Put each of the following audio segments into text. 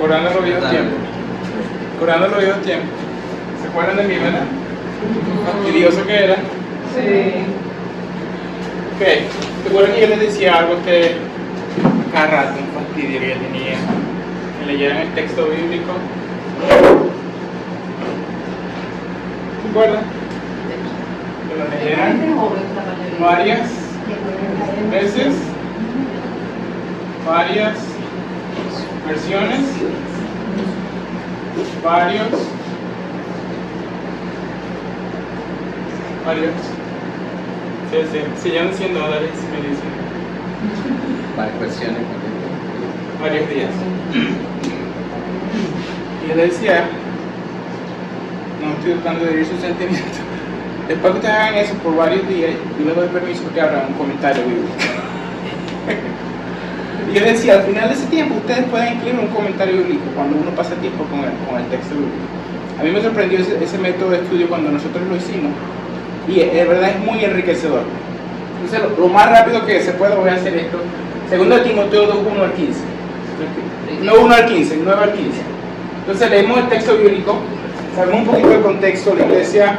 Curando los viejos tiempos. Curando los viejos tiempos. ¿Se acuerdan de mí, verdad? Fastidioso que era. Sí. Ok. Recuerden que yo les decía algo a ustedes cada rato, un fastidio que yo tenía. Que leyeran el texto bíblico. ¿Se acuerdan? Que lo leyeran varias veces, varias versiones, varios, se llevan $100, me dicen. Varias versiones. Varios días. Y yo le decía, no estoy tratando de herir sus sentimientos. Después que ustedes hagan eso por varios días, yo les doy permiso que abran un comentario bíblico. Y yo decía, al final de ese tiempo, ustedes pueden incluir un comentario bíblico cuando uno pasa tiempo con el texto bíblico. A mí me sorprendió ese método de estudio cuando nosotros lo hicimos. Y de verdad es muy enriquecedor. Entonces, lo más rápido que se pueda voy a hacer esto. Segundo de Timoteo 2, 1 al 15. No 1 al 15, 9 al 15. Entonces leemos el texto bíblico, sabemos un poquito del contexto. La iglesia,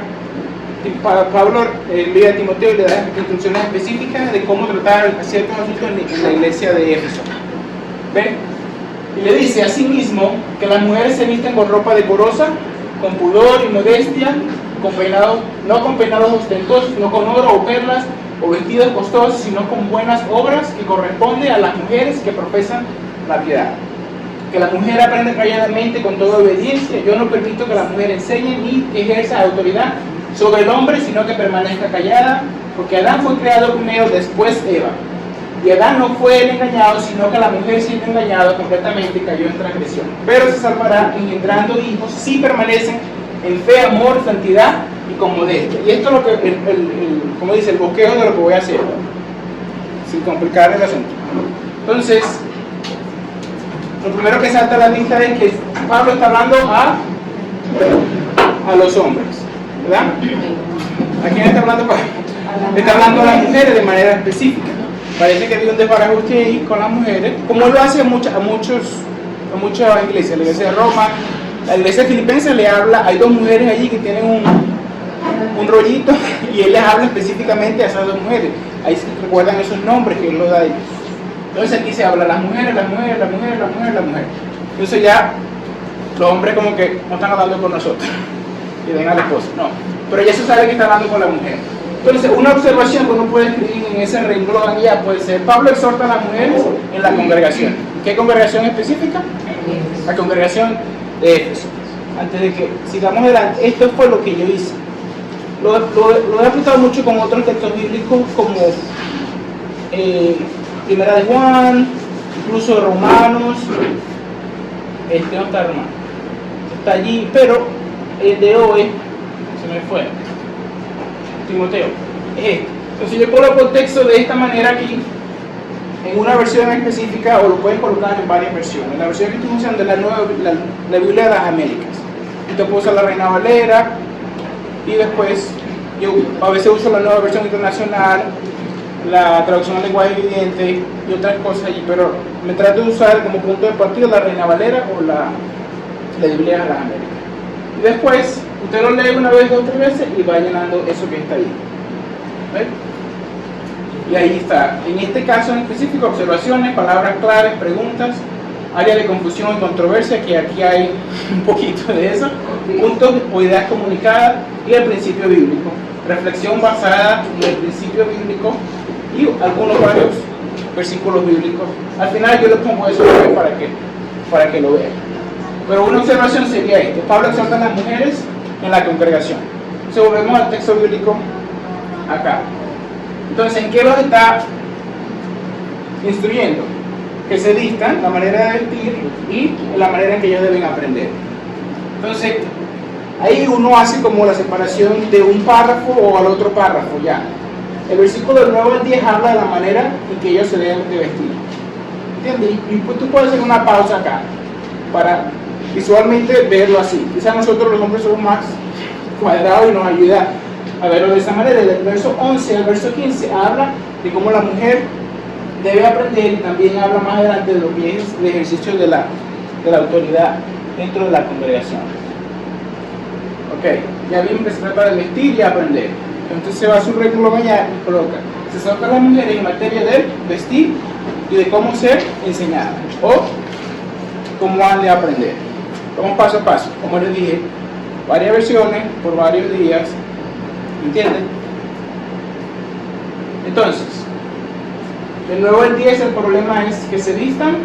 Pablo envía a Timoteo y le da instrucciones específicas de cómo tratar ciertos asuntos en la iglesia de Éfeso. ¿Ven? Y le dice asimismo que las mujeres se visten con ropa decorosa, con pudor y modestia, no con peinados ostentosos, no con oro o perlas o vestidos costosos, sino con buenas obras que corresponden a las mujeres que profesan la piedad. Que la mujer aprenda calladamente con toda obediencia. Yo no permito que la mujer enseñe ni ejerza autoridad sobre el hombre, sino que permanezca callada, porque Adán fue creado primero, después Eva. Y Adán no fue el engañado, sino que la mujer, siendo engañada completamente, cayó en transgresión. Pero se salvará engendrando hijos si permanecen en fe, amor, santidad y con modestia. Y esto es lo que, como dice, el bosquejo de lo que voy a hacer, sin complicar el asunto. Entonces, lo primero que salta a la vista es que Pablo está hablando a los hombres, ¿verdad? ¿A quién está hablando Pablo? Está hablando a las mujeres de manera específica. Parece que hay un desbarajuste ahí con las mujeres, como él lo hace a muchas iglesias. La iglesia de Roma, la iglesia de Filipenses le habla, hay dos mujeres allí que tienen un rollito y él les habla específicamente a esas dos mujeres. Ahí se recuerdan esos nombres que él los da a ellos. Entonces aquí se habla las mujeres. Entonces ya los hombres como que no están hablando con nosotros y ven al esposo, no. Pero ya se sabe que está hablando con la mujer. Entonces una observación que uno puede escribir en ese renglón ya puede ser: Pablo exhorta a las mujeres en la congregación. ¿Qué congregación específica? La congregación de Éfeso. Antes de que sigamos adelante, esto fue lo que yo hice. Lo he apuntado mucho con otros textos bíblicos como Primera de Juan, incluso Romanos. No está Romano, está allí, pero el de hoy se me fue. Timoteo es este. Entonces yo coloco el texto de esta manera aquí, en una versión específica, o lo pueden colocar en varias versiones. La versión que estoy usando es la Biblia de las Américas. Usted puede usar la Reina Valera, y después yo a veces uso la Nueva Versión Internacional, la traducción al lenguaje viviente y otras cosas allí, pero me trato de usar como punto de partida la Reina Valera o la Biblia de las Américas. Y después usted lo lee una vez, 2 o 3 veces y va llenando eso que está ahí. ¿Ves? Y ahí está. En este caso en específico, observaciones, palabras claves, preguntas, área de confusión y controversia, que aquí hay un poquito de eso, puntos o ideas comunicadas y el principio bíblico. Reflexión basada en el principio bíblico y varios versículos bíblicos. Al final yo les pongo eso para que lo vean. Pero una observación sería esto: Pablo exhorta a las mujeres en la congregación. Entonces volvemos al texto bíblico acá. Entonces, ¿en qué los está instruyendo? Que se distan la manera de vestir y la manera en que ellos deben aprender. Entonces, ahí uno hace como la separación de un párrafo o al otro párrafo ya. El versículo del 9 al 10 habla de la manera en que ellos se deben de vestir. ¿Entiendes? Y pues tú puedes hacer una pausa acá para visualmente verlo así. Quizás nosotros los hombres somos más cuadrados y nos ayuda a verlo de esa manera. Del verso 11 al verso 15 habla de cómo la mujer debe aprender, y también habla más adelante de lo que es el ejercicio de de la autoridad dentro de la congregación. Ok, ya vimos que se trata de vestir y aprender. Entonces se va a su renglón allá y coloca: se exhorta a las mujeres en materia de vestir y de cómo ser enseñadas o cómo han de aprender. Vamos paso a paso, como les dije, varias versiones por varios días, ¿entienden? Entonces, de nuevo el 10, el problema es que se vistan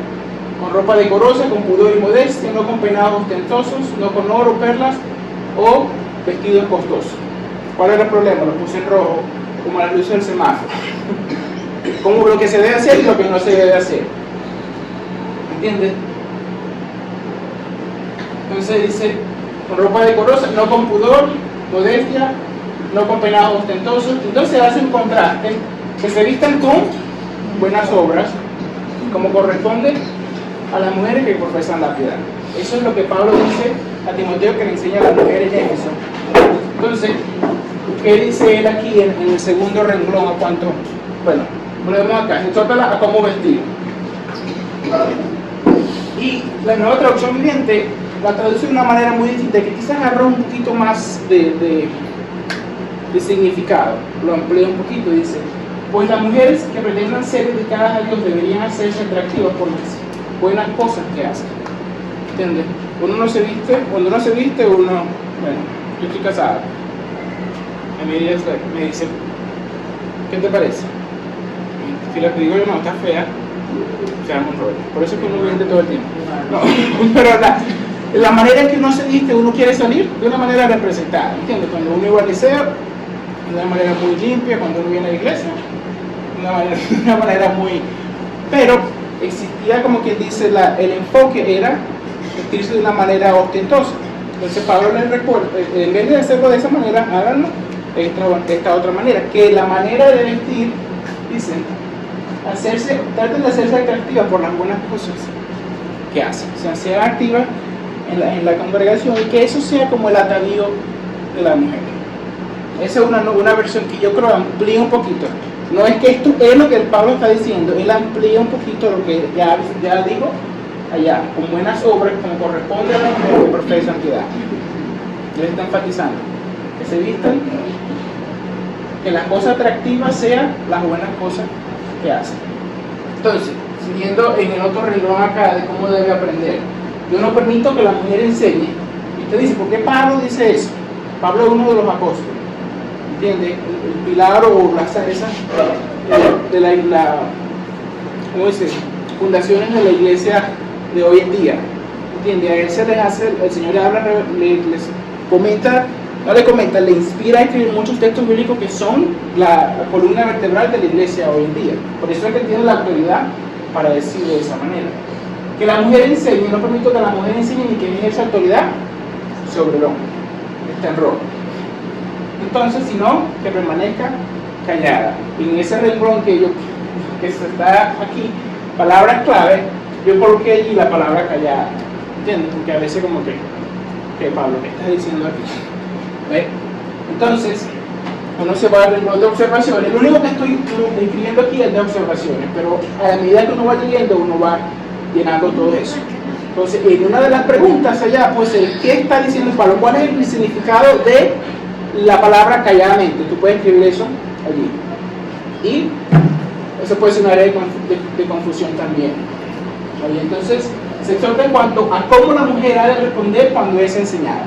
con ropa decorosa, con pudor y modestia, no con peinados ostentosos, no con oro, perlas o vestidos costosos. ¿Cuál era el problema? Lo puse en rojo, como la luz del semáforo. Como lo que se debe hacer y lo que no se debe hacer. ¿Entiendes? Entonces dice, con ropa decorosa, no con pudor, modestia, no con peinados ostentosos. Entonces hace un contraste, que se vistan con buenas obras, como corresponde a las mujeres que profesan la piedad. Eso es lo que Pablo dice a Timoteo, que le enseña a las mujeres en eso. Entonces, ¿qué dice él aquí en el segundo renglón? ¿A cuánto? Bueno, volvemos acá, se exhorta a cómo vestir. Y la Nueva Traducción Viviente la traduce de una manera muy distinta, que quizás agarró un poquito más de significado, lo amplía un poquito. Dice: pues las mujeres que pretendan ser dedicadas a Dios deberían hacerse atractivas por las buenas cosas que hacen. ¿Entiendes? Uno no se viste, cuando uno se viste, uno, bueno, yo estoy casada, a mí ella me dice: ¿qué te parece? Si le digo yo, no, está fea, se llama un rollo. Por eso es que uno miente todo el tiempo. No, pero la manera en que uno se viste, uno quiere salir de una manera representada, ¿entiendes? Cuando uno iba al liceo, de una manera muy limpia; cuando uno viene a la iglesia, de una manera muy... Pero existía, como quien dice, el enfoque era vestirse de una manera ostentosa. Entonces Pablo les recuerda, en vez de hacerlo de esa manera, háganlo de esta otra manera, que la manera de vestir, dicen, traten de hacerse atractiva por las buenas cosas que hacen, o sea, sean activas en la congregación, y que eso sea como el atavío de la mujer. Esa es una versión que yo creo amplía un poquito. No es que esto es lo que el Pablo está diciendo, él amplía un poquito lo que ya dijo allá, con buenas obras, como corresponde a la mujer que profesa piedad. Él está enfatizando que se vistan, que las cosas atractivas sean las buenas cosas que hacen. Entonces, siguiendo en el otro renglón acá de cómo debe aprender, yo no permito que la mujer enseñe. Y usted dice: ¿por qué Pablo dice eso? Pablo es uno de los apóstoles, ¿entiende? El pilar o las de la ¿cómo dice? Fundaciones de la iglesia de hoy en día, ¿entiende? A él se les hace, el Señor le habla, les comenta, no le comenta, le inspira a escribir muchos textos bíblicos que son la columna vertebral de la iglesia hoy en día. Por eso es que tiene la autoridad para decirlo de esa manera. Que la mujer enseñe, no permito que la mujer enseñe ni que ejerza autoridad sobre el hombre. Está en rojo. Entonces, sino que permanezca callada. Y en ese renglón que se está aquí, palabras clave, yo coloqué allí la palabra callada. ¿Entiendes? Porque a veces como que Pablo, ¿qué estás diciendo aquí? ¿Ve? Entonces, uno se va al renglón de observaciones. Lo único que estoy escribiendo aquí es de observaciones, pero a medida que uno va leyendo, uno va llenando todo eso. Entonces, en una de las preguntas allá, pues, ¿qué está diciendo Pablo? ¿Cuál es el significado de la palabra calladamente? Tú puedes escribir eso allí. Y eso puede ser un área de confusión también. ¿Vale? Entonces, se exhorta en cuanto a cómo la mujer ha de responder cuando es enseñada.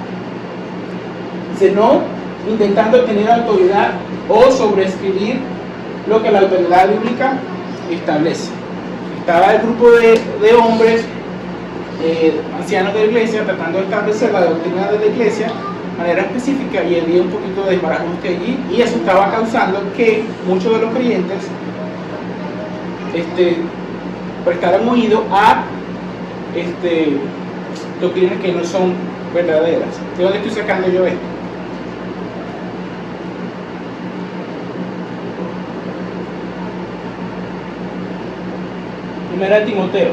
Dice: no intentando tener autoridad o sobreescribir lo que la autoridad bíblica establece. Estaba el grupo de hombres ancianos de la iglesia tratando de establecer la doctrina de la iglesia de manera específica, y había un poquito de desbarajuste allí, y eso estaba causando que muchos de los creyentes prestaran oído a doctrinas que no son verdaderas. ¿De dónde estoy sacando yo esto? Primera de Timoteo.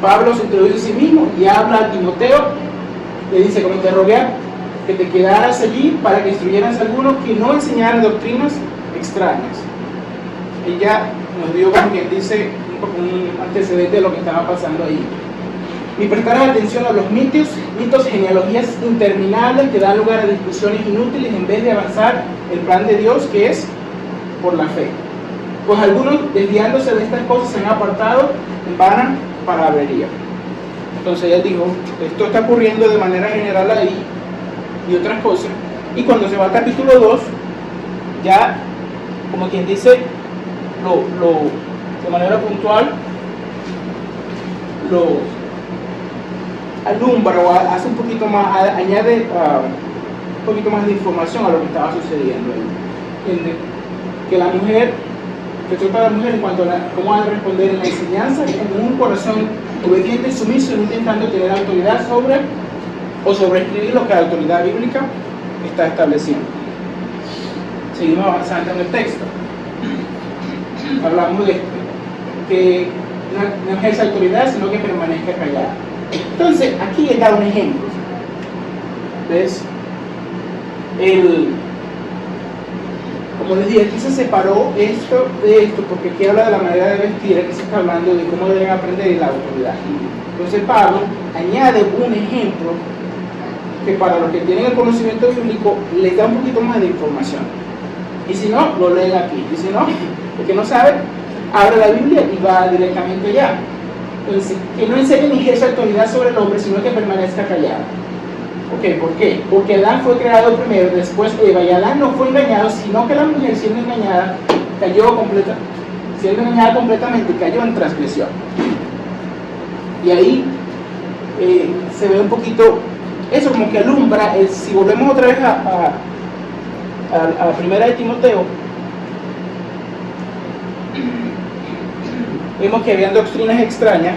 Pablo se introduce a sí mismo y habla a Timoteo, le dice: como te rogué que te quedaras allí para que instruyeras a algunos que no enseñaran doctrinas extrañas. Ella nos dio, como quien dice, un como un antecedente de lo que estaba pasando ahí. Ni prestaron atención a los mitos, genealogías interminables que dan lugar a discusiones inútiles en vez de avanzar el plan de Dios, que es por la fe. Pues algunos, desviándose de estas cosas, se han apartado en vana palabrería. Entonces él dijo, esto está ocurriendo de manera general ahí y otras cosas. Y cuando se va al capítulo 2, ya, como quien dice, de manera puntual, lo alumbra o hace un poquito más, añade un poquito más de información a lo que estaba sucediendo ahí. ¿Entiende? Que la mujer, que trata a la mujer en cuanto a cómo ha de responder en la enseñanza, con un corazón obediente y sumiso, no intentando tener autoridad sobre o sobreescribir lo que la autoridad bíblica está estableciendo. Seguimos avanzando en el texto. Hablamos de esto, que no ejerce autoridad, sino que permanezca callada. Entonces, aquí les da un ejemplo. ¿Ves? Como les dije, aquí se separó esto de esto, porque aquí habla de la manera de vestir, aquí se está hablando de cómo deben aprender y la autoridad. Entonces Pablo añade un ejemplo que para los que tienen el conocimiento bíblico les da un poquito más de información. Y si no, lo leen aquí. Y si no, el que no sabe, abre la Biblia y va directamente allá. Entonces, que no enseñe ni ejerza autoridad sobre el hombre, sino que permanezca callado. Ok, ¿por qué? Porque Adán fue creado primero, después Eva, y Adán no fue engañado, sino que la mujer, siendo engañada, completamente, cayó en transgresión. Y ahí se ve un poquito, eso como que alumbra, si volvemos otra vez a la primera de Timoteo, vemos que habían doctrinas extrañas